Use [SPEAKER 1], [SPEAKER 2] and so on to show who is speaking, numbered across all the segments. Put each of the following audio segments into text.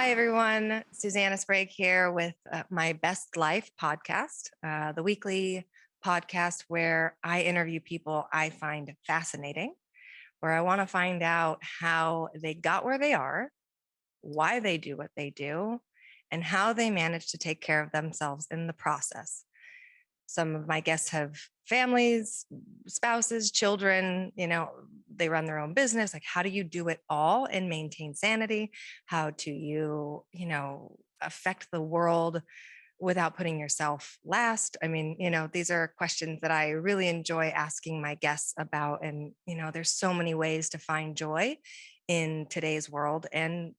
[SPEAKER 1] Hi, everyone. Susannah Sprague here with my Best Life podcast, the weekly podcast where I interview people I find fascinating, where I want to find out how they got where they are, why they do what they do, and how they manage to take care of themselves in the process. Some of my guests have families, spouses, children, they run their own business. Like, how do you do it all and maintain sanity? How do you, affect the world without putting yourself last? I mean, these are questions that I really enjoy asking my guests about. And, there's so many ways to find joy in today's world, and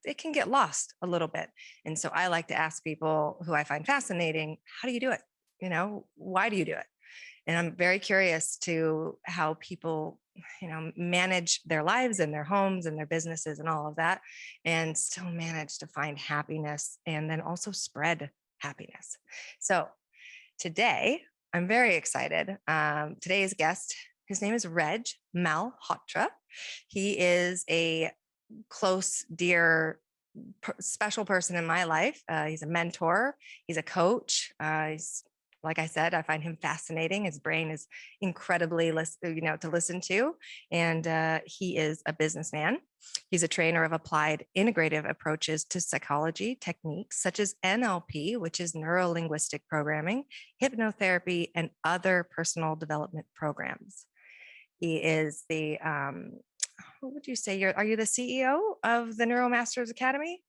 [SPEAKER 1] it can get lost a little bit. And so I like to ask people who I find fascinating, how do you do it? Why do you do it? And I'm very curious to how people, manage their lives and their homes and their businesses and all of that, and still manage to find happiness and then also spread happiness. So today, I'm very excited. Today's guest, his name is Reg Malhotra. He is a close, dear, special person in my life. He's a mentor. He's a coach. Like I said, I find him fascinating. His brain is incredibly, to listen to. And he is a businessman. He's a trainer of applied integrative approaches to psychology techniques such as NLP, which is neuro-linguistic programming, hypnotherapy, and other personal development programs. He is what would you say? Are you the CEO of the Neuromasters Academy?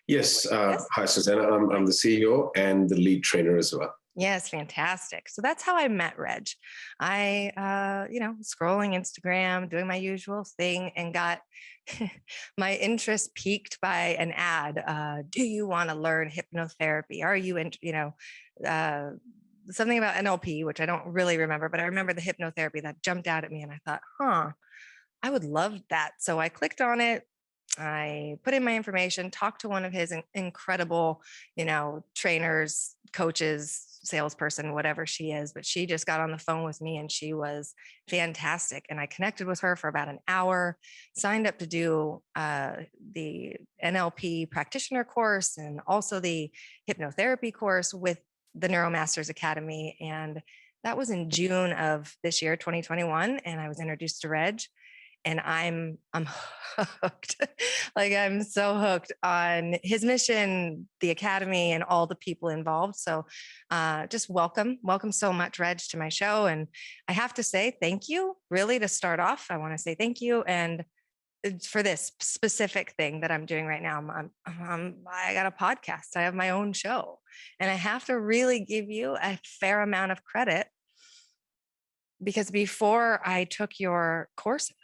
[SPEAKER 2] Yes.
[SPEAKER 1] Yes.
[SPEAKER 2] Hi, Susannah. I'm the CEO and the lead trainer as well.
[SPEAKER 1] Yes, fantastic. So that's how I met Reg. I, scrolling Instagram, doing my usual thing, and got my interest piqued by an ad. Do you want to learn hypnotherapy? Are you, uh, something about NLP, which I don't really remember, but I remember the hypnotherapy that jumped out at me, and I thought, I would love that. So I clicked on it. I put in my information, talked to one of his incredible, trainers, coaches, salesperson, whatever she is, but she just got on the phone with me and she was fantastic. And I connected with her for about an hour, signed up to do the NLP practitioner course and also the hypnotherapy course with the Neuromasters Academy. And that was in June of this year, 2021. And I was introduced to Reg. And I'm hooked. Like, I'm so hooked on his mission, the academy, and all the people involved. So just welcome so much, Reg, to my show. And I have to say thank you, really, to start off. I want to say thank you. And for this specific thing that I'm doing right now, I got a podcast. I have my own show. And I have to really give you a fair amount of credit, because before I took your courses,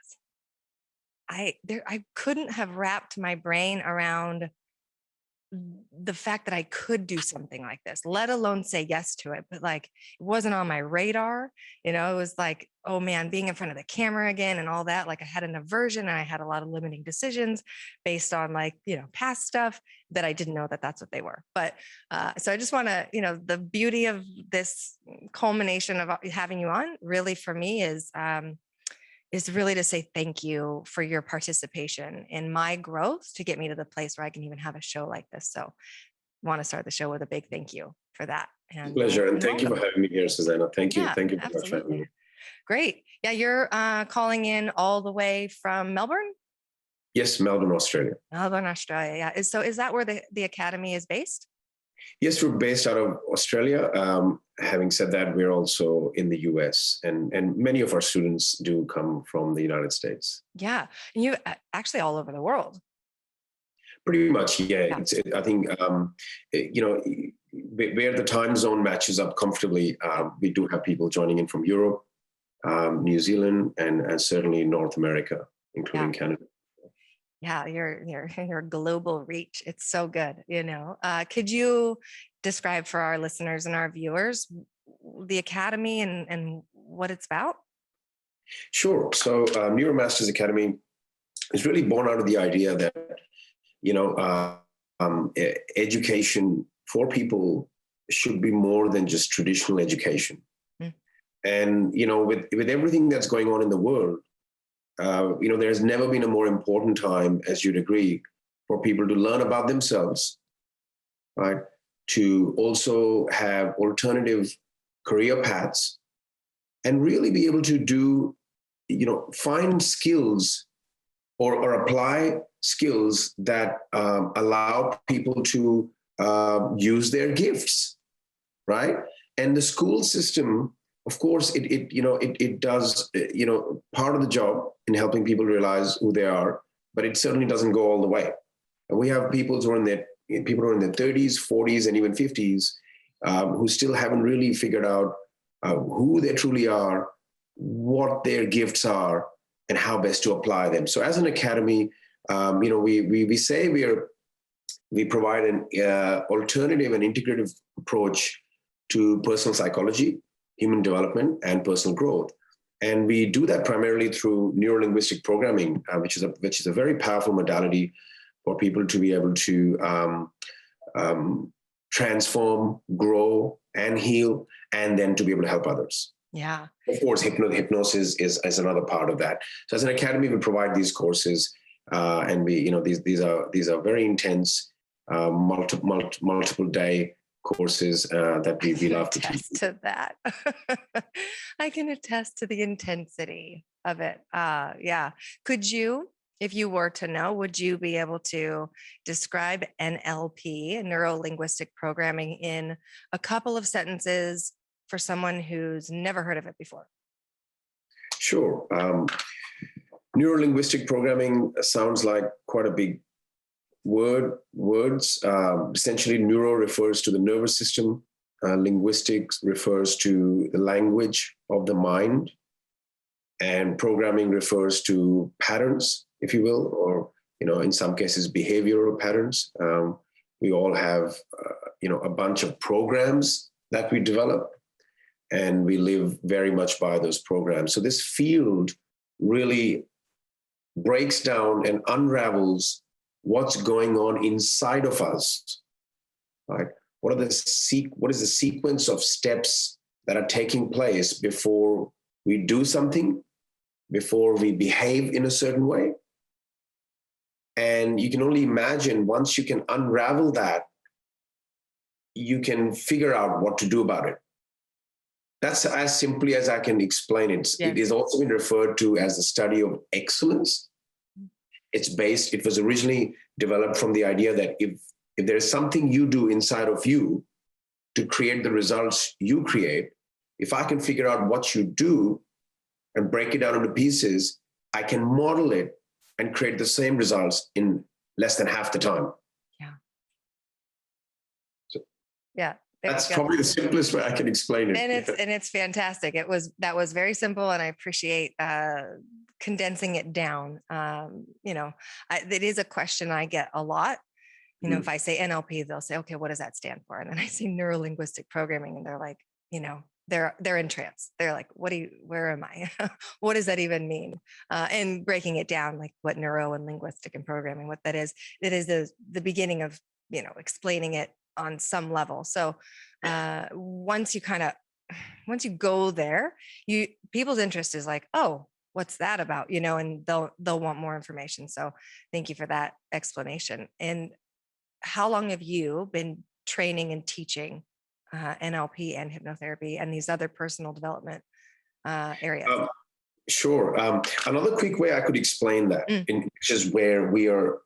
[SPEAKER 1] I couldn't have wrapped my brain around the fact that I could do something like this, let alone say yes to it. But like, it wasn't on my radar. It was like, oh man, being in front of the camera again and all that. Like, I had an aversion and I had a lot of limiting decisions based on past stuff that I didn't know that that's what they were. But so I just want to, the beauty of this culmination of having you on really for me is really to say thank you for your participation in my growth to get me to the place where I can even have a show like this. So I want to start the show with a big thank you for that. And
[SPEAKER 2] Pleasure. And thank you
[SPEAKER 1] welcome.
[SPEAKER 2] for having me here, Susannah. Thank you.
[SPEAKER 1] Yeah,
[SPEAKER 2] Thank you very much for having
[SPEAKER 1] absolutely.
[SPEAKER 2] me.
[SPEAKER 1] Great. Yeah, you're calling in all the way from Melbourne?
[SPEAKER 2] Yes, Melbourne, Australia.
[SPEAKER 1] Melbourne, Australia. Yeah. So is that where the academy is based?
[SPEAKER 2] Yes, we're based out of Australia. Having said that, we're also in the US, and many of our students do come from the United States.
[SPEAKER 1] Yeah. And you actually all over the world.
[SPEAKER 2] Pretty much, yeah.
[SPEAKER 1] Yeah.
[SPEAKER 2] I think, where the time zone matches up comfortably, we do have people joining in from Europe, New Zealand, and certainly North America, including Canada.
[SPEAKER 1] Yeah, your global reach. It's so good. Could you describe for our listeners and our viewers the academy and what it's about?
[SPEAKER 2] Sure. So Neuromasters Academy is really born out of the idea that, education for people should be more than just traditional education. Mm. And, with everything that's going on in the world, there's never been a more important time, as you'd agree, for people to learn about themselves, right? To also have alternative career paths and really be able to do, find skills or apply skills that allow people to use their gifts, right? And the school system, of course, it does, part of the job in helping people realize who they are, but it certainly doesn't go all the way. And we have people who are in their 30s, 40s, and even 50s who still haven't really figured out who they truly are, what their gifts are, and how best to apply them. So as an academy, we say we provide an alternative and integrative approach to personal psychology, human development, and personal growth. And we do that primarily through neuro-linguistic programming, which is a very powerful modality for people to be able to transform, grow, and heal, and then to be able to help others.
[SPEAKER 1] Yeah.
[SPEAKER 2] Of course, hypnosis is another part of that. So as an academy, we provide these courses, and these are very intense, multiple day courses that we love to teach.
[SPEAKER 1] To that. I can attest to the intensity of it. Yeah. Could you, if you were to know, would you be able to describe NLP, neuro-linguistic programming, in a couple of sentences for someone who's never heard of it before?
[SPEAKER 2] Sure. Neuro-linguistic programming sounds like quite a big words. Essentially, neuro refers to the nervous system. Linguistics refers to the language of the mind. And programming refers to patterns, if you will, or, in some cases, behavioral patterns. We all have, a bunch of programs that we develop, and we live very much by those programs. So this field really breaks down and unravels what's going on inside of us, right? What is the sequence of steps that are taking place before we do something, before we behave in a certain way? And you can only imagine, once you can unravel that, you can figure out what to do about it. That's as simply as I can explain it. Yeah. It is also been referred to as the study of excellence. It was originally developed from the idea that if there's something you do inside of you to create the results you create, if I can figure out what you do and break it down into pieces, I can model it and create the same results in less than half the time.
[SPEAKER 1] Yeah.
[SPEAKER 2] So,
[SPEAKER 1] yeah.
[SPEAKER 2] That's probably the simplest way I can explain it.
[SPEAKER 1] And it's fantastic. That was very simple, and I appreciate condensing it down. It is a question I get a lot. If I say NLP, they'll say, okay, what does that stand for? And then I say neuro-linguistic programming, and they're like, they're in trance. They're like, where am I? What does that even mean? And breaking it down, like what neuro and linguistic and programming, what that is, it is the beginning of, explaining it on some level. So once you go there, people's interest is like, oh, what's that about? And they'll want more information. So thank you for that explanation. And how long have you been training and teaching NLP and hypnotherapy and these other personal development areas?
[SPEAKER 2] Sure. Another quick way I could explain that, which is where we are,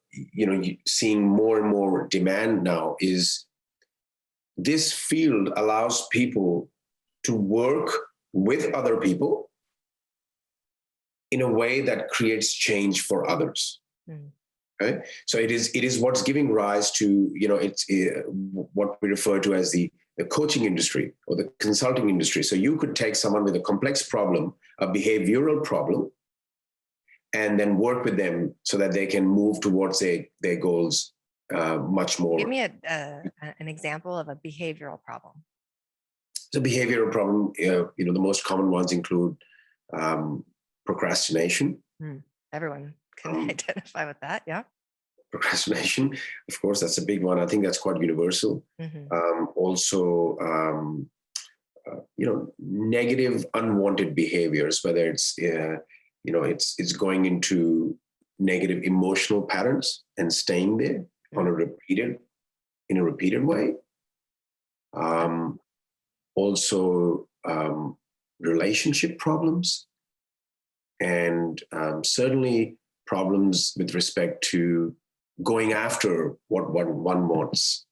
[SPEAKER 2] seeing more and more demand now, is this field allows people to work with other people in a way that creates change for others. Okay? So it is what's giving rise to, it's what we refer to as the coaching industry or the consulting industry. So you could take someone with a complex problem, a behavioral problem, and then work with them so that they can move towards their goals much more.
[SPEAKER 1] Give me an example of a behavioral problem.
[SPEAKER 2] The behavioral problem, the most common ones include procrastination.
[SPEAKER 1] Everyone can identify with that, yeah.
[SPEAKER 2] Procrastination, of course, that's a big one. I think that's quite universal. Also, negative, unwanted behaviors, whether it's, it's going into negative emotional patterns and staying there on in a repeated way. Also, relationship problems, and certainly problems with respect to going after what one wants.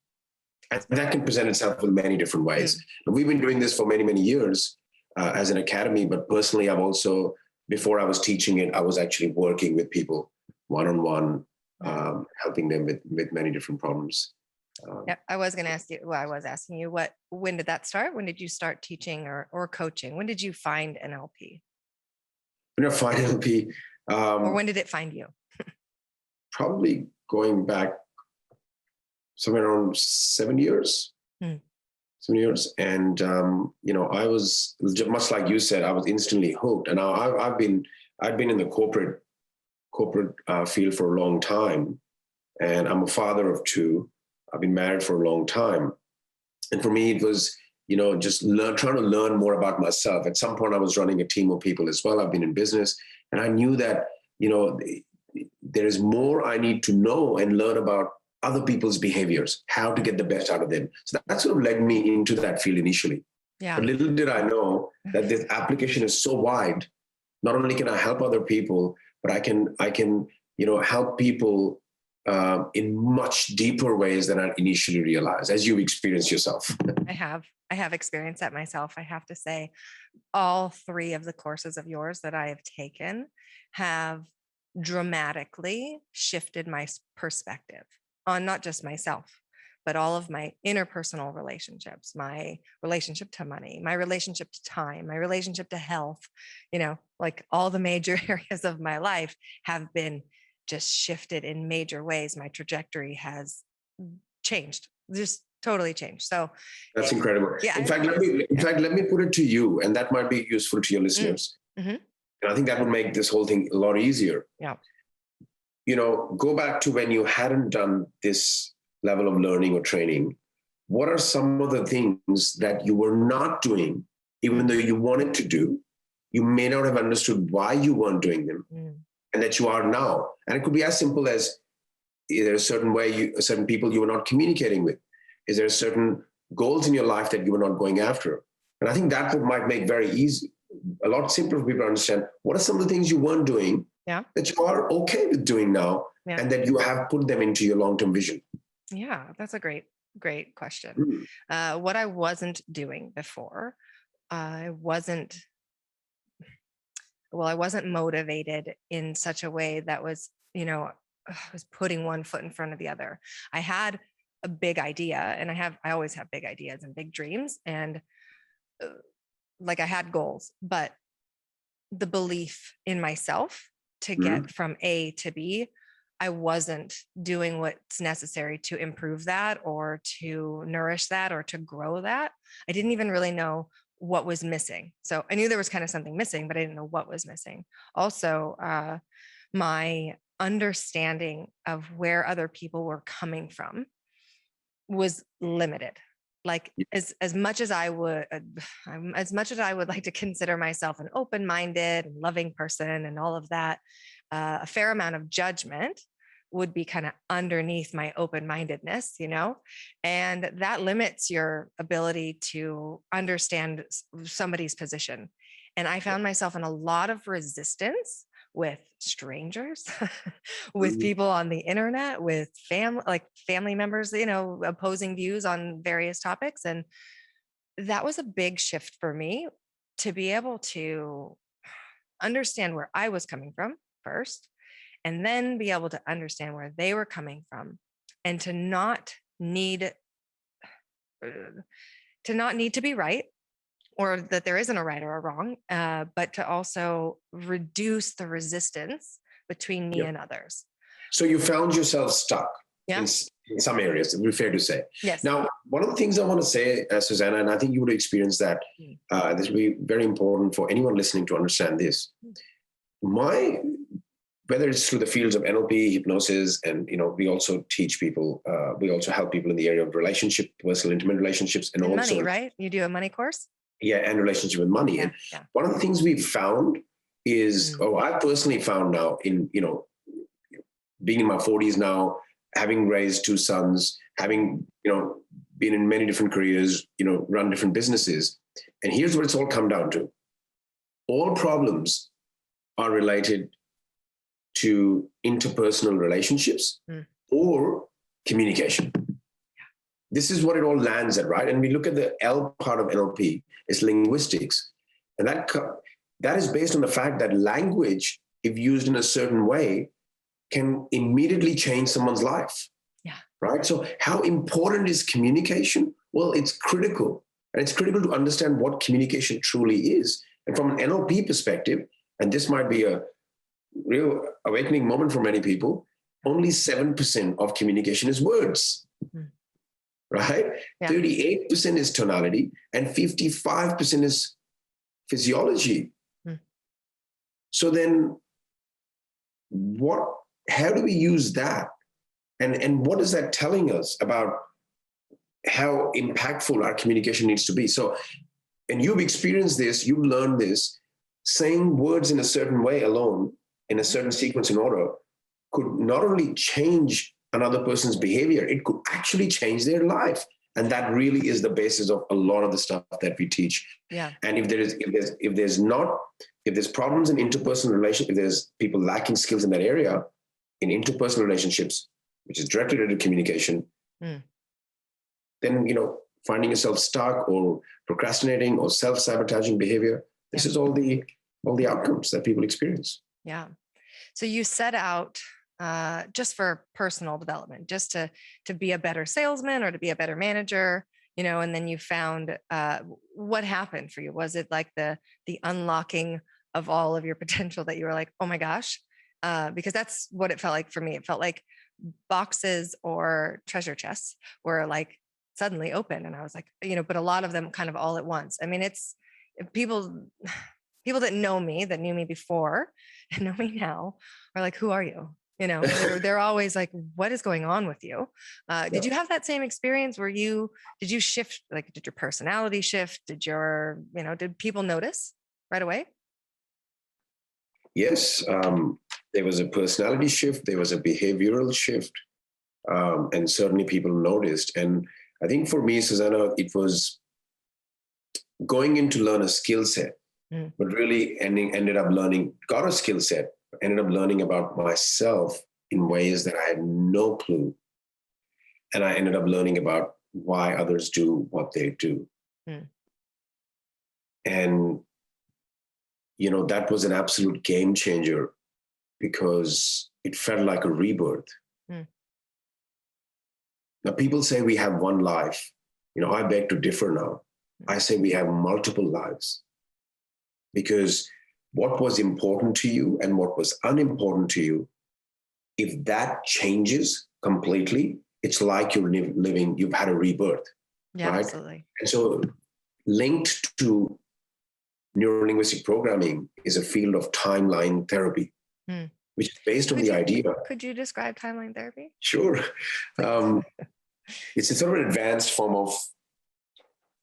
[SPEAKER 2] And that can present itself in many different ways. And we've been doing this for many, many years as an academy, but personally, I've also, before I was teaching it, I was actually working with people one-on-one, helping them with many different problems.
[SPEAKER 1] Yeah, I was going to ask you, well, I was asking you, when did that start? When did you start teaching or coaching? When did you find NLP?
[SPEAKER 2] When I find NLP,
[SPEAKER 1] or when did it find you?
[SPEAKER 2] probably going back somewhere around 7 years. 7 years. And, I was much like you said, I was instantly hooked. And I've been in the corporate field for a long time. And I'm a father of two. I've been married for a long time. And for me, it was, just trying to learn more about myself. At some point, I was running a team of people as well. I've been in business. And I knew that, there is more I need to know and learn about other people's behaviors, how to get the best out of them. So that sort of led me into that field initially.
[SPEAKER 1] Yeah.
[SPEAKER 2] But little did I know that this application is so wide. Not only can I help other people, but I can help people in much deeper ways than I initially realized, as you experienced yourself.
[SPEAKER 1] I have experienced that myself. I have to say, all three of the courses of yours that I have taken have dramatically shifted my perspective on not just myself, but all of my interpersonal relationships, my relationship to money, my relationship to time, my relationship to health, like all the major areas of my life have been just shifted in major ways. My trajectory has changed, just totally changed. So
[SPEAKER 2] that's incredible.
[SPEAKER 1] Yeah.
[SPEAKER 2] In fact, let me put it to you, and that might be useful to your listeners.
[SPEAKER 1] Mm-hmm.
[SPEAKER 2] And I think that would make this whole thing a lot easier.
[SPEAKER 1] Yeah.
[SPEAKER 2] Go back to when you hadn't done this level of learning or training. What are some of the things that you were not doing, even though you wanted to do? You may not have understood why you weren't doing them, and that you are now. And it could be as simple as, is there a certain people you were not communicating with? Is there certain goals in your life that you were not going after? And I think that might make a lot simpler for people to understand what are some of the things you weren't doing that you are okay with doing now, and that you have put them into your long-term vision.
[SPEAKER 1] Yeah, that's a great question. What I wasn't doing before, I wasn't motivated in such a way that was, was putting one foot in front of the other. I had a big idea, and I always have big ideas and big dreams, and I had goals, but the belief in myself to get from A to B, I wasn't doing what's necessary to improve that or to nourish that or to grow that. I didn't even really know what was missing. So I knew there was kind of something missing, but I didn't know what was missing. Also, my understanding of where other people were coming from was limited. As much as I would like to consider myself an open-minded and loving person and all of that, a fair amount of judgment would be kind of underneath my open-mindedness, and that limits your ability to understand somebody's position. And I found myself in a lot of resistance with strangers, with people on the internet, with family members, opposing views on various topics. And that was a big shift for me, to be able to understand where I was coming from first, and then be able to understand where they were coming from, and to not need to be right, or that there isn't a right or a wrong, but to also reduce the resistance between me and others.
[SPEAKER 2] So you found yourself stuck in some areas, it would be fair to say.
[SPEAKER 1] Yes.
[SPEAKER 2] Now, one of the things I want to say, Susannah, and I think you would experience that, this will be very important for anyone listening to understand this. Whether it's through the fields of NLP, hypnosis, and we also teach people, we also help people in the area of relationship, personal, intimate relationships, and also
[SPEAKER 1] money, right? You do a money course?
[SPEAKER 2] Yeah, and relationship with money. And one of the things we've found is, I personally found now in, being in my 40s now, having raised two sons, having, been in many different careers, run different businesses. And here's what it's all come down to. All problems are related to interpersonal relationships or communication. This is what it all lands at, right? And we look at the L part of NLP, it's linguistics. And that is based on the fact that language, if used in a certain way, can immediately change someone's life.
[SPEAKER 1] Yeah.
[SPEAKER 2] Right? So how important is communication? Well, it's critical. And it's critical to understand what communication truly is. And from an NLP perspective, and this might be a real awakening moment for many people, only 7% of communication is words. Right? Yeah. 38% is tonality and 55% is physiology. So then how do we use that? And what is that telling us about how impactful our communication needs to be? So, and you've experienced this, you've learned this, saying words in a certain way alone, in a certain sequence and order, could not only change another person's behavior, it could actually change their life. And that really is the basis of a lot of the stuff that we teach.
[SPEAKER 1] Yeah.
[SPEAKER 2] And if there's problems in interpersonal relationships, if there's people lacking skills in that area, in interpersonal relationships, which is directly related to communication, then, finding yourself stuck or procrastinating or self-sabotaging behavior, this is all the outcomes that people experience.
[SPEAKER 1] Yeah. So you set out just for personal development, just to be a better salesman or to be a better manager, and then you found what happened for you? Was it like the unlocking of all of your potential that you were like, oh my gosh? Because that's what it felt like for me. It felt like boxes or treasure chests were like suddenly open. And I was like, but a lot of them kind of all at once. I mean, it's people that know me, that knew me before and know me now are like, who are you? They're always like, what is going on with you? Did you have that same experience where did you shift? Like, did your personality shift? Did people notice right away?
[SPEAKER 2] Yes. There was a personality shift. There was a behavioral shift. And certainly people noticed. And I think for me, Susannah, it was going in to learn a skill set, but really got a skill set, ended up learning about myself in ways that I had no clue. And I ended up learning about why others do what they do. And, that was an absolute game changer because it felt like a rebirth. Now, people say we have one life. I beg to differ now. I say we have multiple lives because what was important to you and what was unimportant to you, if that changes completely, it's like you've had a rebirth.
[SPEAKER 1] Yeah,
[SPEAKER 2] right?
[SPEAKER 1] Absolutely.
[SPEAKER 2] And so linked to neurolinguistic programming is a field of timeline therapy, which is based on the idea.
[SPEAKER 1] Could you describe timeline therapy?
[SPEAKER 2] Sure. It's a sort of an advanced form of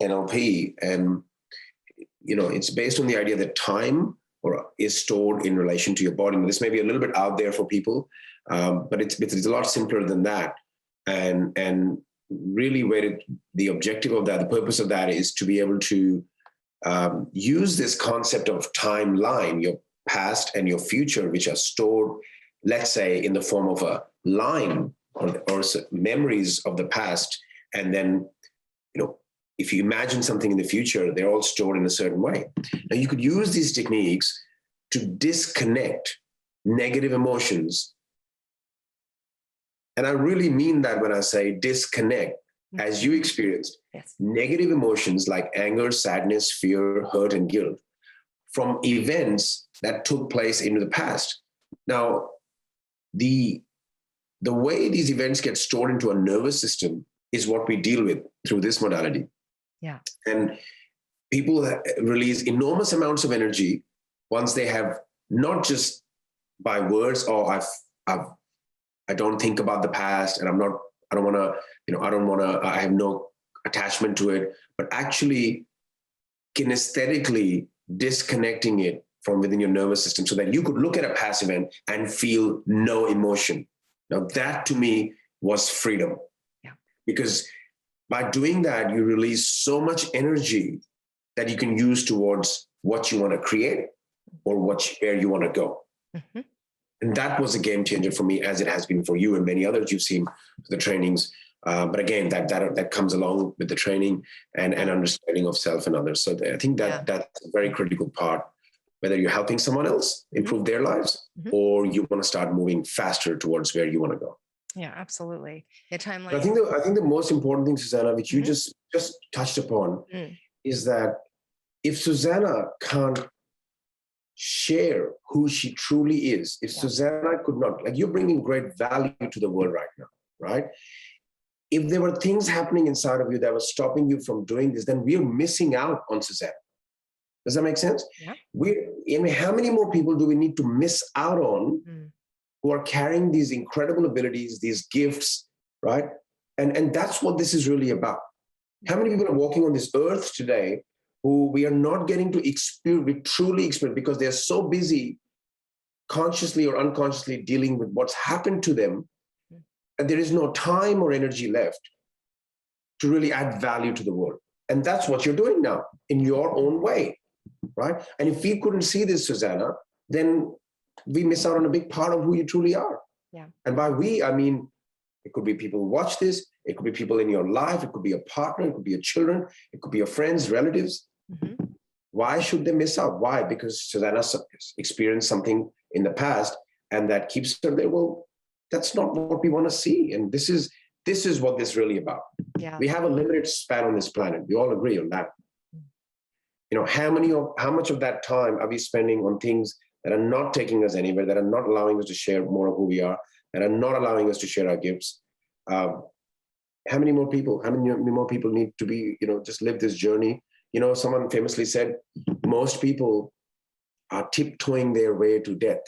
[SPEAKER 2] NLP. And, it's based on the idea that time is stored in relation to your body. Now, this may be a little bit out there for people, but it's a lot simpler than that. And really the objective of that, the purpose of that is to be able to use this concept of timeline, your past and your future, which are stored, let's say, in the form of a line or memories of the past. And then, if you imagine something in the future, they're all stored in a certain way. Now, you could use these techniques to disconnect negative emotions. And I really mean that when I say disconnect, as you experienced,
[SPEAKER 1] yes,
[SPEAKER 2] negative emotions like anger, sadness, fear, hurt, and guilt from events that took place into the past. Now, the way these events get stored into a nervous system is what we deal with through this modality.
[SPEAKER 1] Yeah.
[SPEAKER 2] And people release enormous amounts of energy once they have, not just by words, I don't think about the past and I have no attachment to it, but actually kinesthetically disconnecting it from within your nervous system so that you could look at a past event and feel no emotion. Now that to me was freedom.
[SPEAKER 1] Yeah.
[SPEAKER 2] Because by doing that, you release so much energy that you can use towards what you want to create or where you want to go.
[SPEAKER 1] Mm-hmm.
[SPEAKER 2] And that was a game changer for me, as it has been for you and many others you've seen the trainings. But again, that comes along with the training and understanding of self and others. So I think that's a very critical part, whether you're helping someone else improve their lives or you want to start moving faster towards where you want to go.
[SPEAKER 1] Yeah, absolutely. Yeah, timeline.
[SPEAKER 2] I think the most important thing, Susannah, which you just touched upon, is that if Susannah can't share who she truly is, if Susannah could not, like, you're bringing great value to the world right now, right? If there were things happening inside of you that were stopping you from doing this, then we're missing out on Susannah. Does that make sense?
[SPEAKER 1] Yeah.
[SPEAKER 2] How many more people do we need to miss out on who are carrying these incredible abilities, these gifts, right? And that's what this is really about. How many people are walking on this earth today who we are not getting to truly experience, because they're so busy consciously or unconsciously dealing with what's happened to them, and there is no time or energy left to really add value to the world. And that's what you're doing now in your own way, right? And if we couldn't see this, Susannah, then we miss out on a big part of who you truly are.
[SPEAKER 1] Yeah.
[SPEAKER 2] And by we, I mean, it could be people who watch this, it could be people in your life, it could be a partner, it could be your children, it could be your friends, relatives. Why should they miss out? Why? Because Susannah experienced something in the past and that keeps her there. Well, that's not what we want to see. And this is what this is really about.
[SPEAKER 1] Yeah.
[SPEAKER 2] We have a limited span on this planet. We all agree on that. How much of that time are we spending on things that are not taking us anywhere, that are not allowing us to share more of who we are, that are not allowing us to share our gifts? How many more people need to be, just live this journey? Someone famously said, most people are tiptoeing their way to death.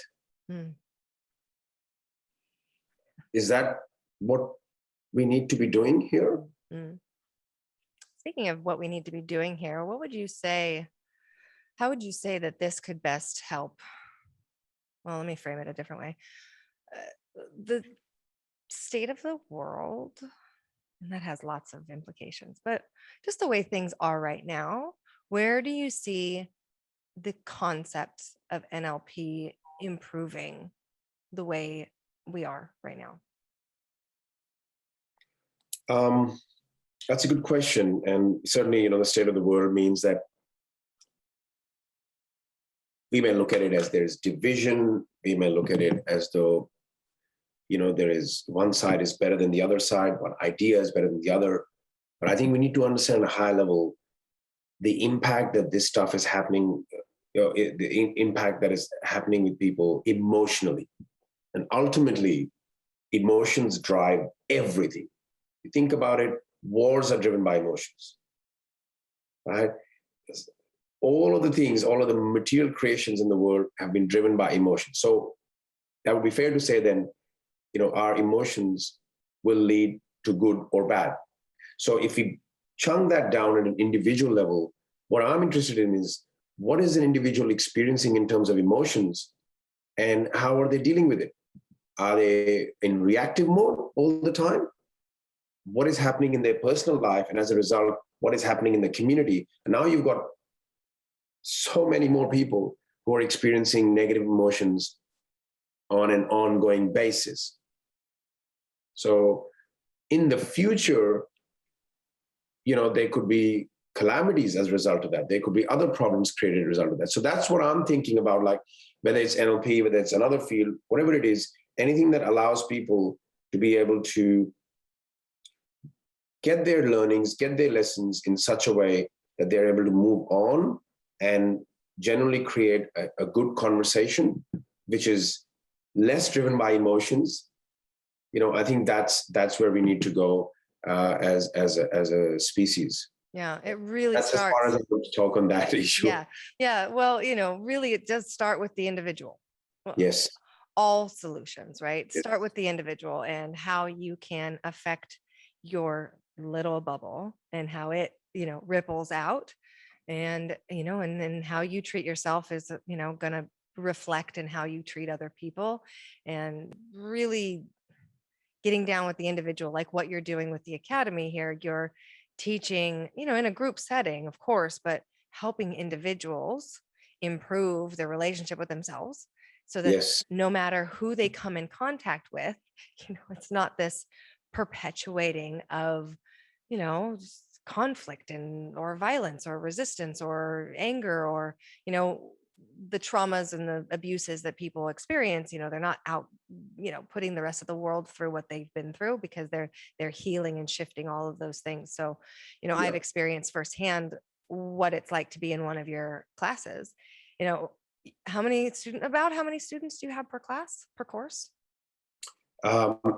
[SPEAKER 2] Is that what we need to be doing here?
[SPEAKER 1] Speaking of what we need to be doing here, how would you say that this could best help? Well, let me frame it a different way. The state of the world, and that has lots of implications, but just the way things are right now, where do you see the concept of NLP improving the way we are right now?
[SPEAKER 2] That's a good question. And certainly, the state of the world means that we may look at it as there's division. We may look at it as though, there is one side is better than the other side, one idea is better than the other. But I think we need to understand at a high level the impact that this stuff is happening, the impact that is happening with people emotionally. And ultimately, emotions drive everything. You think about it, wars are driven by emotions, right? All of the material creations in the world have been driven by emotions. So that would be fair to say then, our emotions will lead to good or bad. So if we chunk that down at an individual level, what I'm interested in is, what is an individual experiencing in terms of emotions and how are they dealing with it? Are they in reactive mode all the time? What is happening in their personal life? And as a result, what is happening in the community? And now you've got so many more people who are experiencing negative emotions on an ongoing basis. So in the future, there could be calamities as a result of that. There could be other problems created as a result of that. So that's what I'm thinking about, like whether it's NLP, whether it's another field, whatever it is, anything that allows people to be able to get their learnings, get their lessons in such a way that they're able to move on and generally create a good conversation, which is less driven by emotions. I think that's where we need to go as a species.
[SPEAKER 1] Yeah, it really
[SPEAKER 2] that's
[SPEAKER 1] starts.
[SPEAKER 2] As far as I want to talk on that issue.
[SPEAKER 1] Yeah. Well, really, it does start with the individual. Well,
[SPEAKER 2] yes.
[SPEAKER 1] All solutions, right?
[SPEAKER 2] Yes.
[SPEAKER 1] Start with the individual and how you can affect your little bubble and how it, ripples out, and and then how you treat yourself is, going to reflect in how you treat other people, and really getting down with the individual, like what you're doing with the academy here. You're teaching, in a group setting, of course, but helping individuals improve their relationship with themselves so that
[SPEAKER 2] Yes.
[SPEAKER 1] no matter who they come in contact with, it's not this perpetuating of, conflict and or violence or resistance or anger or, the traumas and the abuses that people experience. They're not out, putting the rest of the world through what they've been through, because they're healing and shifting all of those things. So, I've
[SPEAKER 2] Yeah.
[SPEAKER 1] experienced firsthand what it's like to be in one of your classes. How many students do you have per class, per course?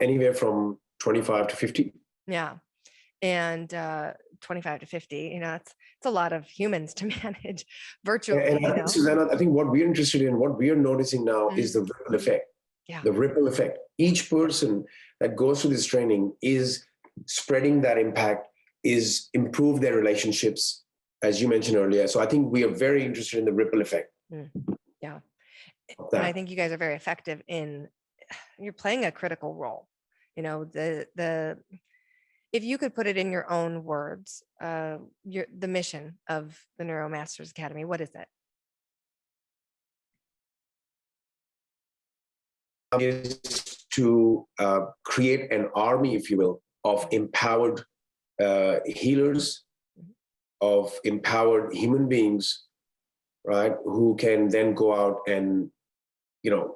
[SPEAKER 2] Anywhere from 25 to 50.
[SPEAKER 1] Yeah. And 25 to 50, it's a lot of humans to manage virtually,
[SPEAKER 2] And I think, Susannah, I think what we're interested in, what we are noticing now is the ripple effect.
[SPEAKER 1] Yeah.
[SPEAKER 2] The ripple effect. Each person that goes through this training is spreading that impact, is improve their relationships, as you mentioned earlier. So I think we are very interested in the ripple effect.
[SPEAKER 1] Yeah.
[SPEAKER 2] of
[SPEAKER 1] And I
[SPEAKER 2] that.
[SPEAKER 1] think you guys are very effective you're playing a critical role. The if you could put it in your own words, the mission of the Neuromasters Academy, what is it?
[SPEAKER 2] Is to create an army, if you will, of empowered healers, of empowered human beings, right, who can then go out and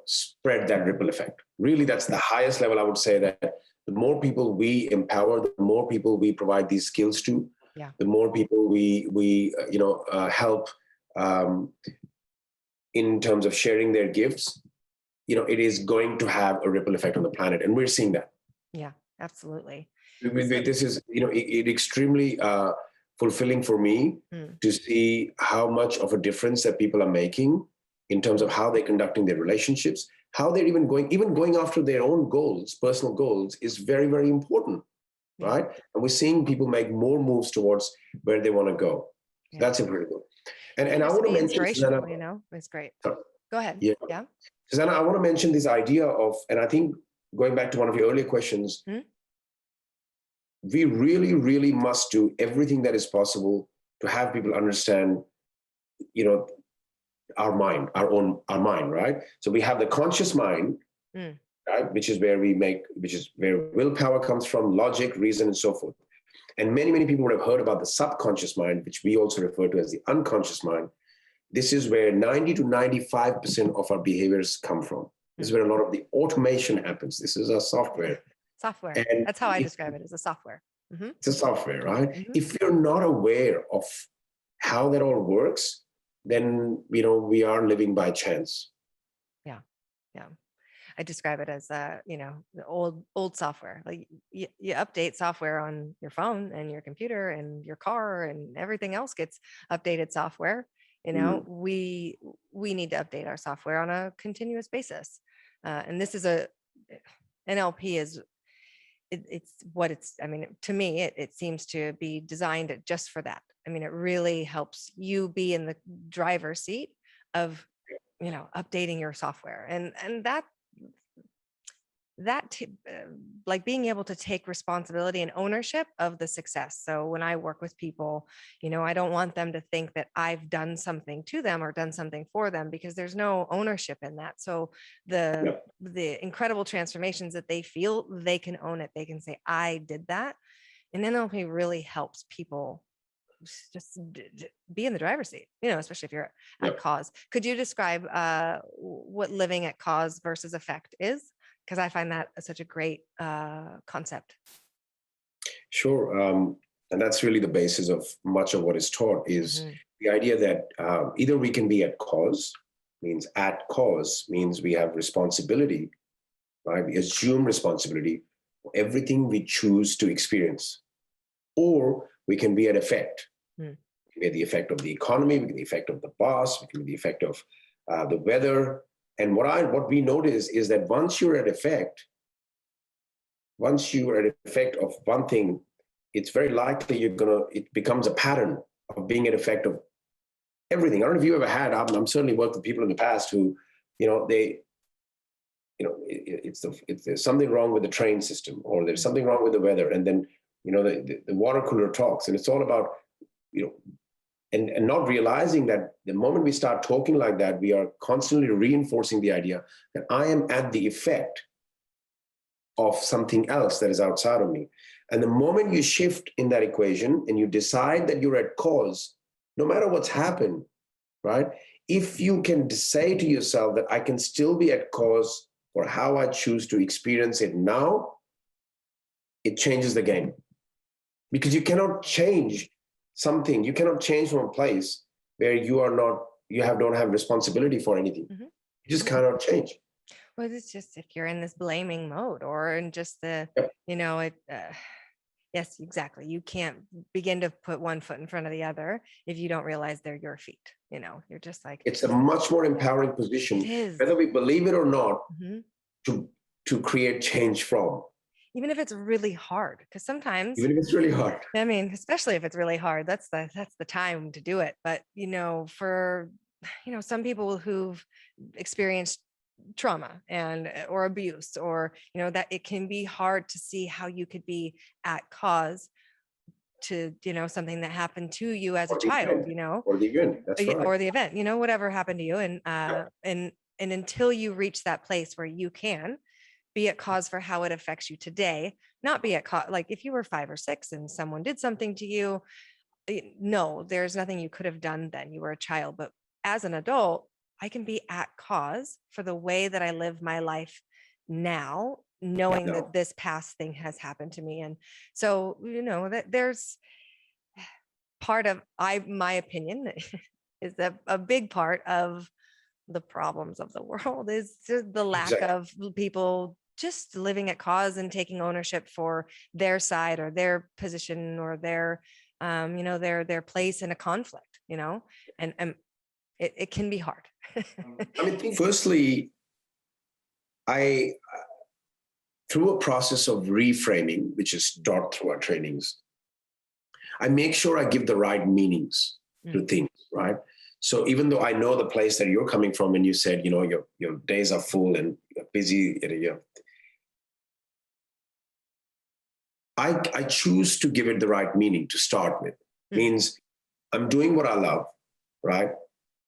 [SPEAKER 2] spread that ripple effect. Really, that's the highest level. I would say that the more people we empower, the more people we provide these skills to, the more people we help in terms of sharing their gifts. It is going to have a ripple effect on the planet, and we're seeing that.
[SPEAKER 1] Yeah, absolutely.
[SPEAKER 2] This is it extremely fulfilling for me to see how much of a difference that people are making in terms of how they're conducting their relationships, how they're even going after their own goals, personal goals, is very, very important, right? And we're seeing people make more moves towards where they want to go. Yeah. That's incredible. And I want to mention, Susannah,
[SPEAKER 1] it's great. Go ahead.
[SPEAKER 2] Yeah. Susannah, I want to mention this idea of, and I think going back to one of your earlier questions, we really, really must do everything that is possible to have people understand, our mind, our mind, right? So we have the conscious mind, right, which is where willpower comes from, logic, reason, and so forth. And many, many people would have heard about the subconscious mind, which we also refer to as the unconscious mind. This is where 90 to 95% of our behaviors come from. This is where a lot of the automation happens. This is our software.
[SPEAKER 1] Software. And that's how I describe it, as a software.
[SPEAKER 2] It's a software, right? If you're not aware of how that all works, then, we are living by chance. Yeah.
[SPEAKER 1] I describe it as, the old software. Like you update software on your phone and your computer and your car, and everything else gets updated software. We need to update our software on a continuous basis. And this is NLP is, to me, it seems to be designed just for that. It really helps you be in the driver's seat of, updating your software, and that like being able to take responsibility and ownership of the success. So when I work with people, I don't want them to think that I've done something to them or done something for them, because there's no ownership in that. So the incredible transformations that they feel, they can own it. They can say, I did that. And NLP really helps people just be in the driver's seat, especially if you're at cause. Could you describe what living at cause versus effect is? Because I find that such a great concept.
[SPEAKER 2] Sure. And that's really the basis of much of what is taught, is the idea that either we can be at cause, means we have responsibility, right? We assume responsibility for everything we choose to experience. Or we can be at effect. We can be at the effect of the economy, we can be the effect of the boss, we can be the effect of the weather. And what we notice is that once you're at effect of one thing, it's very likely it becomes a pattern of being an effect of everything. I don't know if you ever had, I'm certainly worked with people in the past who, there's something wrong with the train system, or there's something wrong with the weather, and then the water cooler talks, and it's all about and not realizing that the moment we start talking like that, we are constantly reinforcing the idea that I am at the effect of something else that is outside of me. And the moment you shift in that equation and you decide that you're at cause, no matter what's happened, right? If you can say to yourself that I can still be at cause for how I choose to experience it now, it changes the game. Because you cannot change something, you cannot change from a place where don't have responsibility for anything.
[SPEAKER 1] Mm-hmm.
[SPEAKER 2] You just cannot change.
[SPEAKER 1] Well, it's just if you're in this blaming mode, or in just the, yes, exactly. You can't begin to put one foot in front of the other if you don't realize they're your feet. You're just like,
[SPEAKER 2] it's a much more empowering position, whether we believe it or not, to create change from.
[SPEAKER 1] Even if it's really hard, because sometimes,
[SPEAKER 2] even if it's really hard,
[SPEAKER 1] I mean, especially if it's really hard, that's the time to do it. But for some people who've experienced trauma or abuse, or that it can be hard to see how you could be at cause to something that happened to you as a child,
[SPEAKER 2] or the event. That's right.
[SPEAKER 1] Or the event, whatever happened to you, and until you reach that place where you can be at cause for how it affects you today, not be at cause. Like if you were 5 or 6 and someone did something to you, no, there's nothing you could have done then. You were a child. But as an adult, I can be at cause for the way that I live my life now, knowing that this past thing has happened to me. And so, that there's part of my opinion is that a big part of the problems of the world is the lack of people just living at cause and taking ownership for their side or their position or their their place in a conflict, and it can be hard.
[SPEAKER 2] I mean, firstly, through a process of reframing, which is taught through our trainings, I make sure I give the right meanings to things, right? So even though I know the place that you're coming from, and you said, your days are full and you're busy, I choose to give it the right meaning to start with. Means I'm doing what I love, right?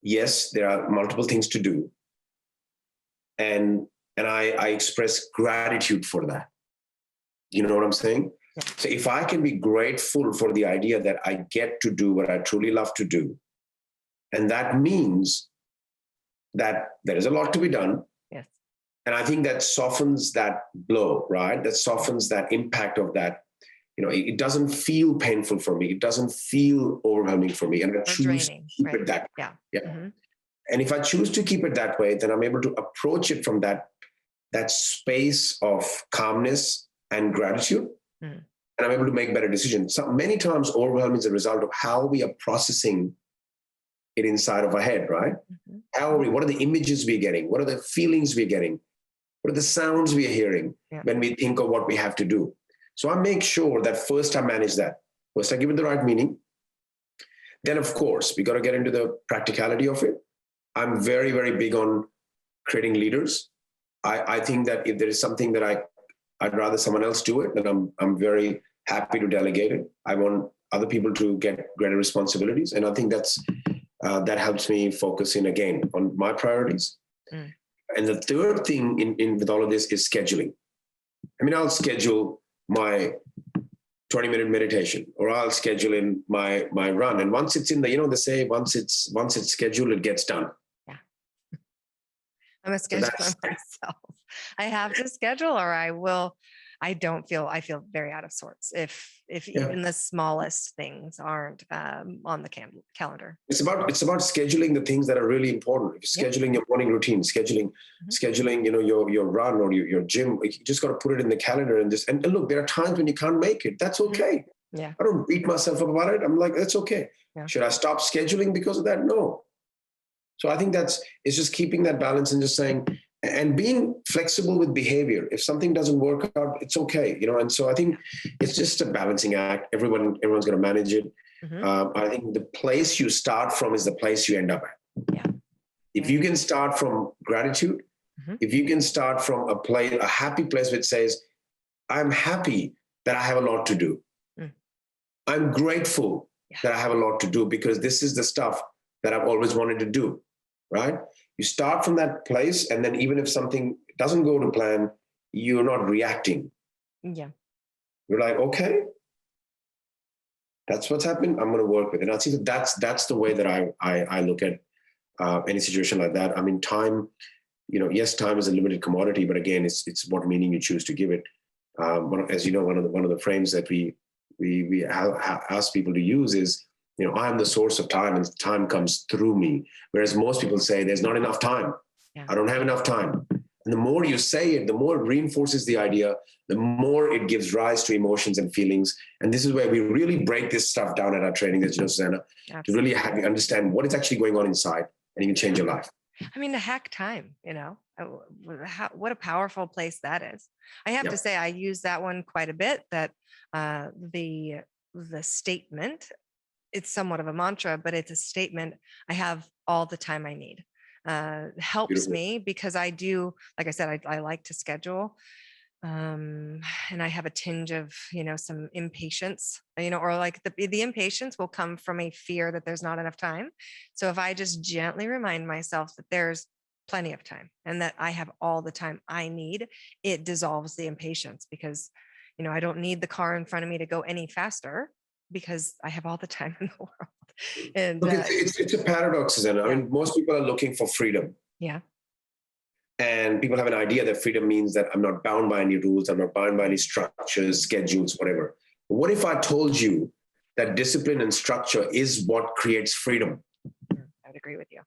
[SPEAKER 2] Yes, there are multiple things to do. And I express gratitude for that. You know what I'm saying? Yeah. So if I can be grateful for the idea that I get to do what I truly love to do, and that means that there is a lot to be done.
[SPEAKER 1] Yes.
[SPEAKER 2] And I think that softens that blow, right? That softens that impact of that. It doesn't feel painful for me. It doesn't feel overwhelming for me. And I choose to keep it that way. Yeah. Mm-hmm. And if I choose to keep it that way, then I'm able to approach it from that space of calmness and gratitude. And I'm able to make better decisions. So many times overwhelm is a result of how we are processing it inside of our head, right? Mm-hmm. What are the images we're getting? What are the feelings we're getting? What are the sounds we're hearing when we think of what we have to do? So I make sure that first I manage that. First I give it the right meaning. Then, of course, we got to get into the practicality of it. I'm very, very big on creating leaders. I think that if there is something that I'd rather someone else do it, then I'm very happy to delegate it. I want other people to get greater responsibilities. And I think that helps me focus in again on my priorities. And the third thing in with all of this is scheduling. I mean, I'll schedule my 20-minute meditation, or I'll schedule in my run. And once it's in they say once it's scheduled, it gets done. Yeah.
[SPEAKER 1] I'm a scheduler myself. I have to schedule, or I feel very out of sorts if even the smallest things aren't on the calendar.
[SPEAKER 2] It's about scheduling the things that are really important. If you're scheduling your morning routine, scheduling your run or your gym, you just got to put it in the calendar and look, there are times when you can't make it. That's okay.
[SPEAKER 1] Yeah.
[SPEAKER 2] I don't beat myself up about it. I'm like, that's okay. Yeah. Should I stop scheduling because of that? No. So I think it's just keeping that balance and just saying, and being flexible with behavior. If something doesn't work out, it's okay, And so I think it's just a balancing act. Everyone's going to manage it. Mm-hmm. I think the place you start from is the place you end up at. Yeah. If you can start from gratitude,
[SPEAKER 1] Mhm.
[SPEAKER 2] If you can start from a happy place which says, I'm happy that I have a lot to do.
[SPEAKER 1] Mm.
[SPEAKER 2] I'm grateful
[SPEAKER 1] Yeah.
[SPEAKER 2] that I have a lot to do because this is the stuff that I've always wanted to do, right? You start from that place, and then even if something doesn't go to plan, you're not reacting.
[SPEAKER 1] Yeah.
[SPEAKER 2] You're like, okay, that's what's happened. I'm going to work with it. And I think that's the way that I look at any situation like that. I mean, time, yes, time is a limited commodity, but again, it's what meaning you choose to give it. As you know, one of the frames that we ask people to use is, I am the source of time, and time comes through me. Whereas most people say, there's not enough time.
[SPEAKER 1] Yeah.
[SPEAKER 2] I don't have enough time. And the more you say it, the more it reinforces the idea, the more it gives rise to emotions and feelings. And this is where we really break this stuff down at our training, as you know, Susannah, to really have you understand what is actually going on inside, and you can change your life.
[SPEAKER 1] I mean, to hack time, what a powerful place that is. I have to say, I use that one quite a bit, that the statement, it's somewhat of a mantra, but it's a statement. I have all the time I need. Helps
[SPEAKER 2] Beautiful.
[SPEAKER 1] me because I do, like I said, I like to schedule. And I have a tinge of, some impatience, or like the impatience will come from a fear that there's not enough time. So if I just gently remind myself that there's plenty of time and that I have all the time I need, it dissolves the impatience, because, I don't need the car in front of me to go any faster because I have all the time in the world. And
[SPEAKER 2] Look, it's a paradox, Susannah. I mean, most people are looking for freedom.
[SPEAKER 1] Yeah.
[SPEAKER 2] And people have an idea that freedom means that I'm not bound by any rules, I'm not bound by any structures, schedules, whatever. But what if I told you that discipline and structure is what creates freedom?
[SPEAKER 1] I would agree with you.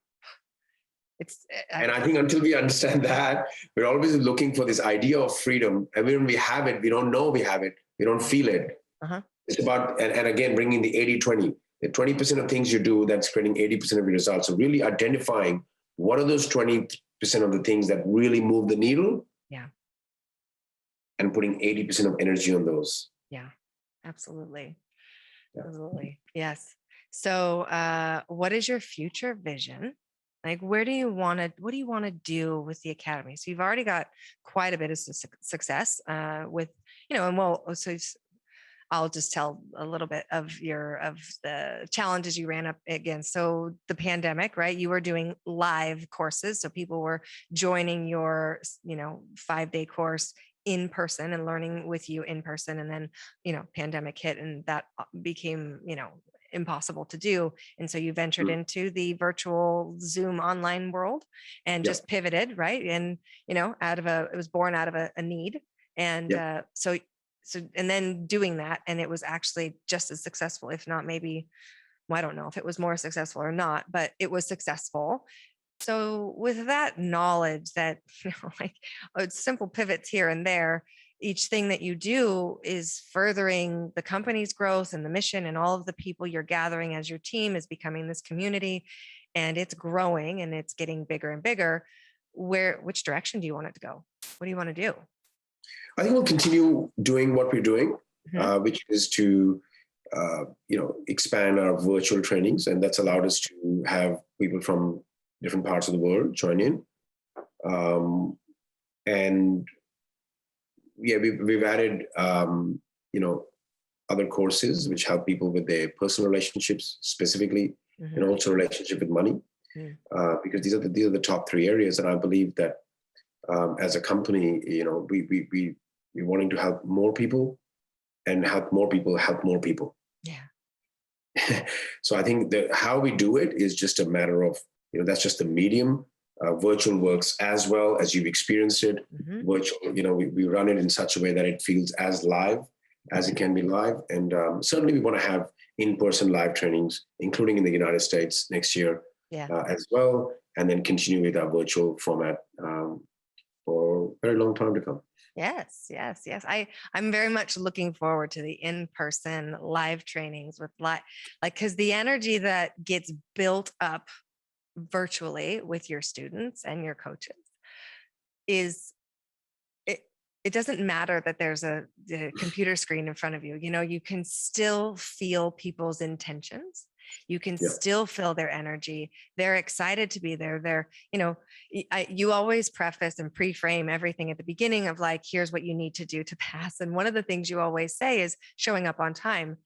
[SPEAKER 2] And I think until we understand that, we're always looking for this idea of freedom. And when we have it, we don't know we have it. We don't feel it.
[SPEAKER 1] Uh-huh.
[SPEAKER 2] It's about, and again, bringing the 80-20. The 20% of things you do that's creating 80% of your results. So really identifying what are those 20% of the things that really move the needle.
[SPEAKER 1] Yeah.
[SPEAKER 2] And putting 80% of energy on those.
[SPEAKER 1] Yeah, absolutely.
[SPEAKER 2] Yeah.
[SPEAKER 1] Absolutely. Yes. So what is your future vision? Like, what do you want to do with the Academy? So you've already got quite a bit of success with, and I'll just tell a little bit of the challenges you ran up against. So the pandemic, right? You were doing live courses. So people were joining your, 5-day course in person and learning with you in person. And then, pandemic hit, and that became, impossible to do. And so you ventured into the virtual Zoom online world and just pivoted, right? And, it was born out of a need. And so, and then doing that, and it was actually just as successful, if not maybe, well, I don't know if it was more successful or not, but it was successful. So with that knowledge that, like simple pivots here and there, each thing that you do is furthering the company's growth and the mission, and all of the people you're gathering as your team is becoming this community, and it's growing and it's getting bigger and bigger. Which direction do you want it to go? What do you want to do?
[SPEAKER 2] I think we'll continue doing what we're doing, which is to, expand our virtual trainings. And that's allowed us to have people from different parts of the world join in. And yeah, we've added, other courses which help people with their personal relationships specifically, and also relationship with money, because these are the top 3 areas. And I believe that as a company, we're wanting to help more people, and help more people help more people.
[SPEAKER 1] Yeah.
[SPEAKER 2] So I think that how we do it is just a matter of, that's just the medium. Virtual works as well, as you've experienced it. Virtual, we run it in such a way that it feels as live as it can be live. And certainly we want to have in-person live trainings, including in the United States next year as well, and then continue with our virtual format for a very long time to come.
[SPEAKER 1] Yes. I'm very much looking forward to the in-person live trainings with because the energy that gets built up virtually with your students and your coaches is, it doesn't matter that there's the computer screen in front of you. You can still feel people's intentions, You can
[SPEAKER 2] Yeah.
[SPEAKER 1] still feel their energy. They're excited to be there. They're, you always preface and pre-frame everything at the beginning of like, here's what you need to do to pass. And one of the things you always say is showing up on time.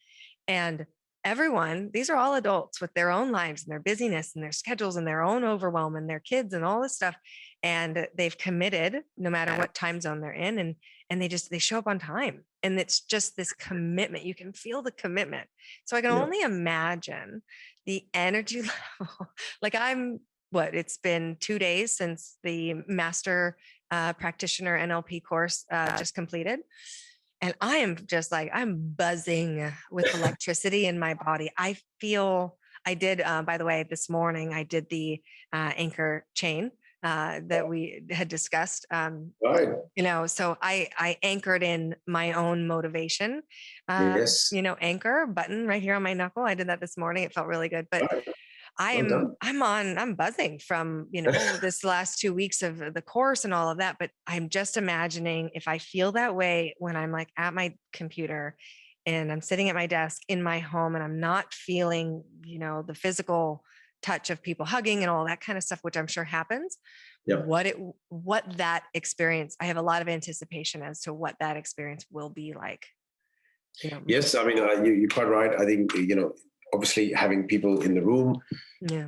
[SPEAKER 1] And everyone, these are all adults with their own lives and their busyness and their schedules and their own overwhelm and their kids and all this stuff. And they've committed no matter what time zone they're in. And they show up on time. And it's just this commitment. You can feel the commitment. So I can
[SPEAKER 2] Yeah.
[SPEAKER 1] only imagine the energy level. Like it's been 2 days since the master practitioner NLP course just completed. And I am just like, I'm buzzing with electricity in my body. I did, by the way, this morning, I did the anchor chain that we had discussed.
[SPEAKER 2] Right.
[SPEAKER 1] So I anchored in my own motivation,
[SPEAKER 2] Yes.
[SPEAKER 1] anchor button right here on my knuckle. I did that this morning. It felt really good, but
[SPEAKER 2] Right. Well done.
[SPEAKER 1] I'm buzzing from, this last 2 weeks of the course and all of that. But I'm just imagining if I feel that way when I'm like at my computer and I'm sitting at my desk in my home and I'm not feeling, the physical touch of people hugging and all that kind of stuff, which I'm sure happens.
[SPEAKER 2] Yep.
[SPEAKER 1] What that experience, I have a lot of anticipation as to what that experience will be like.
[SPEAKER 2] Yes. I mean, you're quite right. I think, obviously having people in the room
[SPEAKER 1] Yeah.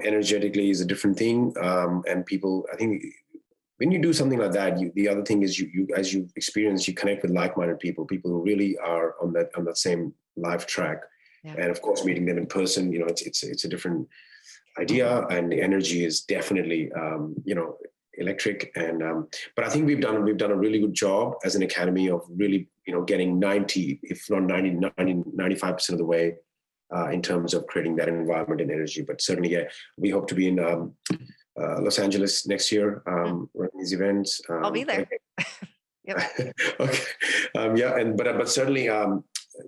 [SPEAKER 2] energetically is a different thing. And people, I think when you do something like that, the other thing is you as you experience, you connect with like-minded people who really are on that same life track.
[SPEAKER 1] Yeah.
[SPEAKER 2] And of course, meeting them in person, it's a different idea, and the energy is definitely, electric. And but I think we've done a really good job as an academy of really, getting 90, if not 95% of the way in terms of creating that environment and energy. But certainly, yeah, we hope to be in Los Angeles next year, running these events.
[SPEAKER 1] I'll be there. Yep.
[SPEAKER 2] Okay. But certainly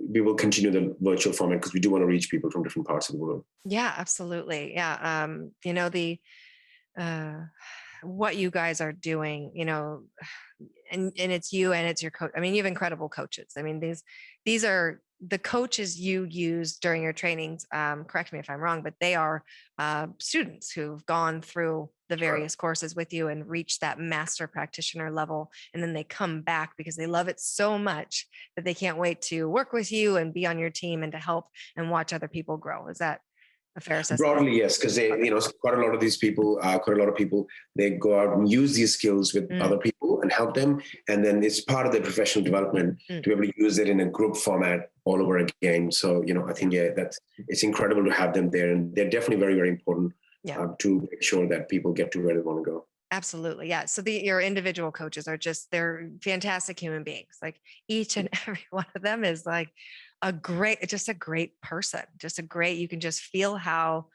[SPEAKER 2] we will continue the virtual format because we do want to reach people from different parts of the world.
[SPEAKER 1] Yeah, absolutely. Yeah. What you guys are doing, and it's you and it's your coach. I mean, you have incredible coaches. I mean, these are the coaches you use during your trainings. Correct me if I'm wrong, but they are students who've gone through the various courses with you and reached that master practitioner level. And then they come back because they love it so much that they can't wait to work with you and be on your team and to help and watch other people grow. Is that a fair assessment?
[SPEAKER 2] Broadly, yes, because they, quite a lot of these people, they go out and use these skills with other people and help them. And then it's part of their professional development to be able to use it in a group format all over again. So, I think, it's incredible to have them there. And they're definitely very, very important to make sure that people get to where they want to go.
[SPEAKER 1] Absolutely. Yeah. So your individual coaches are they're fantastic human beings. Like each and every one of them is like a great person, you can just feel how,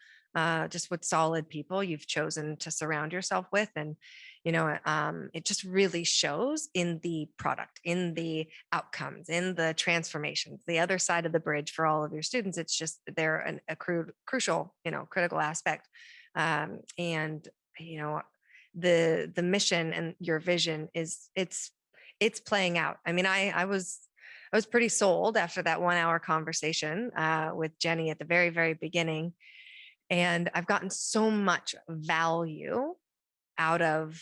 [SPEAKER 1] just what solid people you've chosen to surround yourself with. And, it just really shows in the product, in the outcomes, in the transformations, the other side of the bridge for all of your students. It's just, they're a crucial, critical aspect. And, the mission and your vision it's playing out. I mean, I was pretty sold after that 1 hour conversation with Jenny at the very, very beginning. And I've gotten so much value out of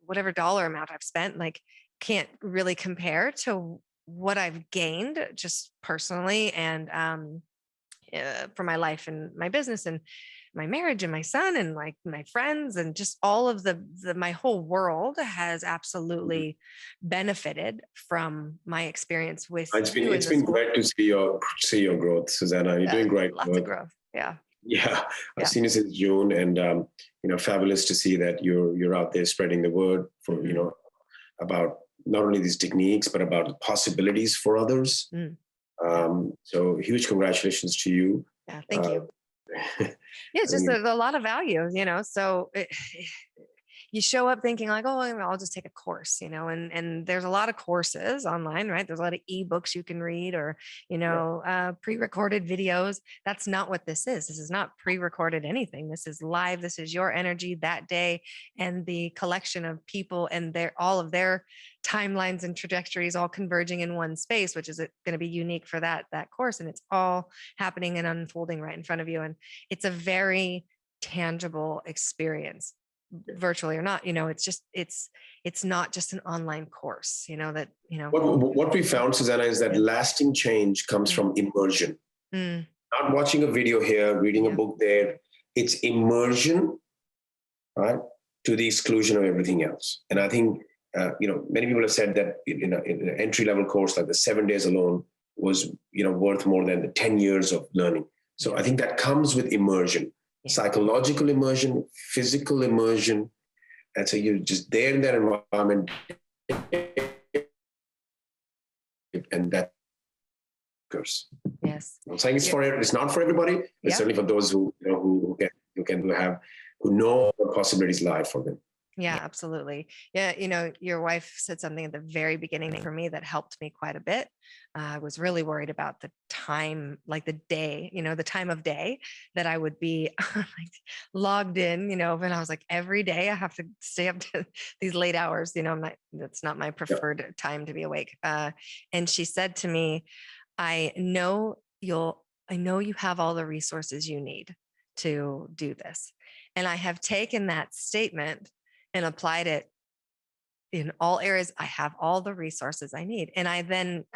[SPEAKER 1] whatever dollar amount I've spent, like can't really compare to what I've gained just personally and for my life and my business and my marriage and my son and like my friends and just all of my whole world has absolutely benefited from my experience with
[SPEAKER 2] It's been great to see your growth, Susannah. You're doing great.
[SPEAKER 1] Lots of growth. Yeah.
[SPEAKER 2] Yeah, I've seen it since June, and fabulous to see that you're out there spreading the word for about not only these techniques but about the possibilities for others. So huge congratulations to you.
[SPEAKER 1] Yeah, thank you. Yeah, it's just a lot of value, so you show up thinking like, oh, I'll just take a course, and there's a lot of courses online, right? There's a lot of ebooks you can read, or, pre-recorded videos. That's not what this is. This is not pre-recorded anything. This is live. This is your energy that day, and the collection of people and all of their timelines and trajectories all converging in one space, which is going to be unique for that course. And it's all happening and unfolding right in front of you. And it's a very tangible experience, virtually or not. It's not just an online course,
[SPEAKER 2] What we found, Susannah, is that lasting change comes from immersion. Not watching a video here, reading a book there. It's immersion, right, to the exclusion of everything else. And I think many people have said that in an entry-level course like the 7 days alone was worth more than the 10 years of learning. So I think that comes with immersion, psychological immersion, physical immersion. And so you're just there in that environment, and that occurs.
[SPEAKER 1] Yes.
[SPEAKER 2] I'm saying it's not for everybody, but certainly for those who know what possibilities lie for them.
[SPEAKER 1] Yeah, absolutely. Yeah. Your wife said something at the very beginning for me that helped me quite a bit. I was really worried about the time, like the day, the time of day that I would be like logged in, and I was like, every day I have to stay up to these late hours, that's not my preferred time to be awake. And she said to me, I know you have all the resources you need to do this. And I have taken that statement and applied it in all areas. I have all the resources I need. And I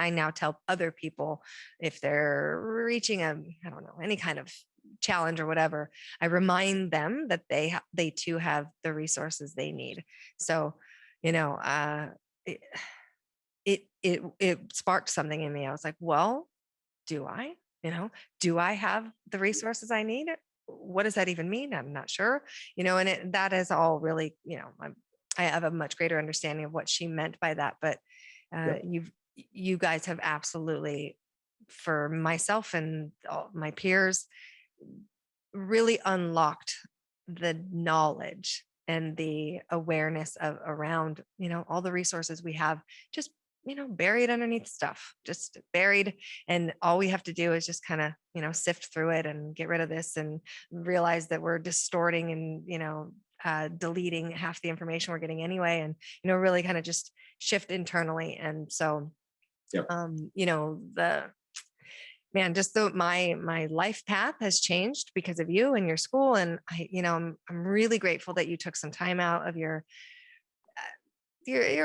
[SPEAKER 1] now tell other people, if they're reaching any kind of challenge or whatever, I remind them that they too have the resources they need. So, it sparked something in me. I was like, well, do I have the resources I need? What does that even mean? I'm not sure, and that is all really, I have a much greater understanding of what she meant by that. But you guys have absolutely, for myself and all my peers, really unlocked the knowledge and the awareness around, all the resources we have, just buried underneath stuff, just buried. And all we have to do is just kind of, sift through it and get rid of this and realize that we're distorting and, deleting half the information we're getting anyway. And, really kind of just shift internally. And so, my life path has changed because of you and your school. And I'm really grateful that you took some time out of you're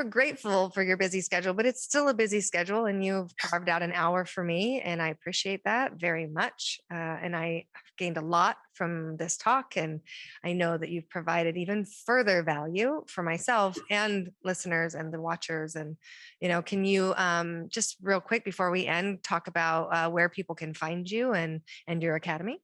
[SPEAKER 1] grateful for your busy schedule, but it's still a busy schedule, and you've carved out an hour for me, and I appreciate that very much. And I gained a lot from this talk, and I know that you've provided even further value for myself and listeners and the watchers. And, can you just real quick before we end, talk about where people can find you and your academy?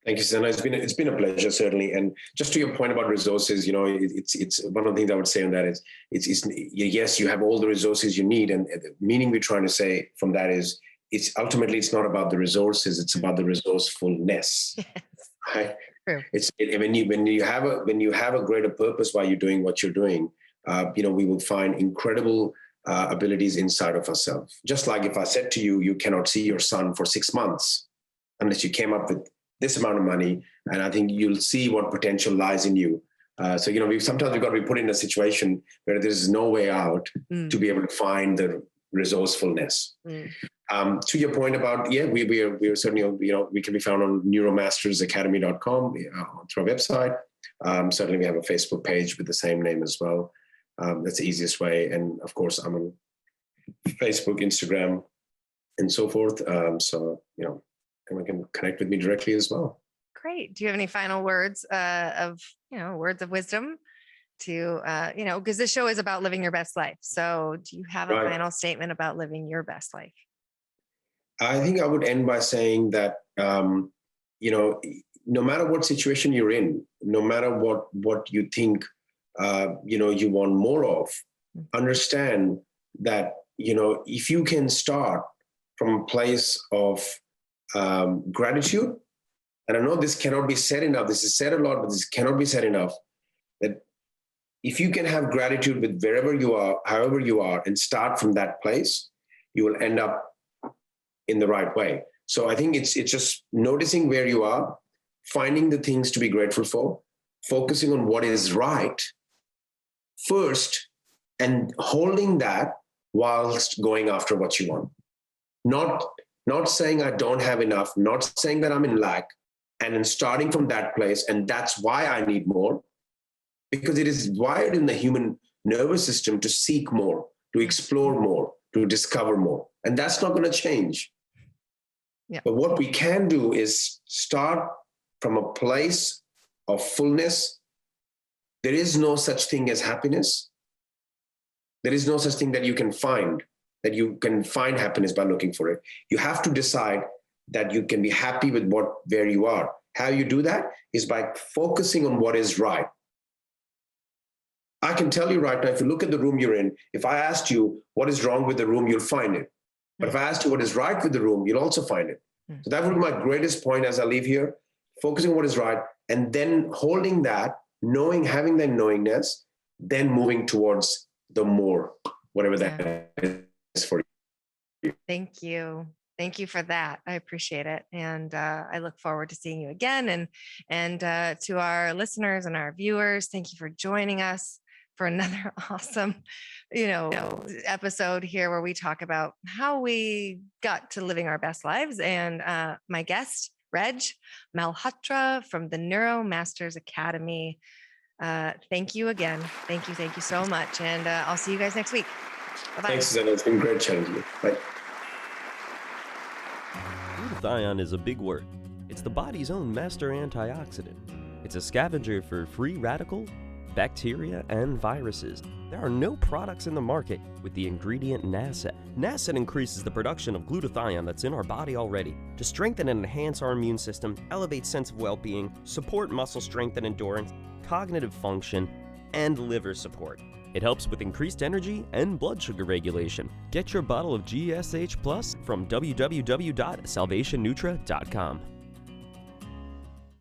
[SPEAKER 2] Thank you, Susannah. It's been a pleasure, certainly. And just to your point about resources, it's one of the things I would say on that is, it's yes, you have all the resources you need, and the meaning we're trying to say from that is, it's ultimately, it's not about the resources, it's about the resourcefulness. Yes. Right?
[SPEAKER 1] True.
[SPEAKER 2] When you have a greater purpose why you're doing what you're doing, we will find incredible abilities inside of ourselves. Just like if I said to you, you cannot see your son for 6 months unless you came up with this amount of money, and I think you'll see what potential lies in you. So sometimes we've got to be put in a situation where there's no way out to be able to find the resourcefulness. To your point about, we are certainly, we can be found on neuromastersacademy.com through our website. Certainly we have a Facebook page with the same name as well. That's the easiest way. And of course, I'm on Facebook, Instagram, and so forth. Everyone can connect with me directly as well.
[SPEAKER 1] Great. Do you have any final words words of wisdom to, because this show is about living your best life. So do you have a final statement about living your best life?
[SPEAKER 2] I think I would end by saying that, no matter what situation you're in, no matter what you think, you want more of, understand that, if you can start from a place of gratitude, and I know this cannot be said enough, this is said a lot, but this cannot be said enough, that if you can have gratitude with wherever you are, however you are, and start from that place, you will end up in the right way. So I think it's just noticing where you are, finding the things to be grateful for, focusing on what is right first, and holding that whilst going after what you want. Not saying I don't have enough, not saying that I'm in lack, and then starting from that place, and that's why I need more, because it is wired in the human nervous system to seek more, to explore more, to discover more. And that's not going to change.
[SPEAKER 1] Yeah.
[SPEAKER 2] But what we can do is start from a place of fullness. There is no such thing as happiness. There is no such thing that you can find happiness by looking for it. You have to decide that you can be happy with where you are. How you do that is by focusing on what is right. I can tell you right now, if you look at the room you're in, if I asked you what is wrong with the room, you'll find it. But if I asked you what is right with the room, you'll also find it. So that would be my greatest point as I leave here, focusing on what is right, and then holding that, having that knowingness, then moving towards the more, whatever that is for you.
[SPEAKER 1] Thank you. Thank you for that. I appreciate it. And I look forward to seeing you again. And to our listeners and our viewers, thank you for joining us for another awesome, episode here where we talk about how we got to living our best lives. And my guest, Reg Malhotra from the Neuromasters Academy. Thank you again. Thank you so much. And I'll see you guys next week. Bye-bye.
[SPEAKER 2] Thanks, Susannah. It's been great chatting to you. Bye.
[SPEAKER 3] Glutathione is a big word. It's the body's own master antioxidant. It's a scavenger for free radical, bacteria, and viruses. There are no products in the market with the ingredient NASET. NASET increases the production of glutathione that's in our body already to strengthen and enhance our immune system, elevate sense of well-being, support muscle strength and endurance, cognitive function, and liver support. It helps with increased energy and blood sugar regulation. Get your bottle of GSH Plus from www.salvationnutra.com.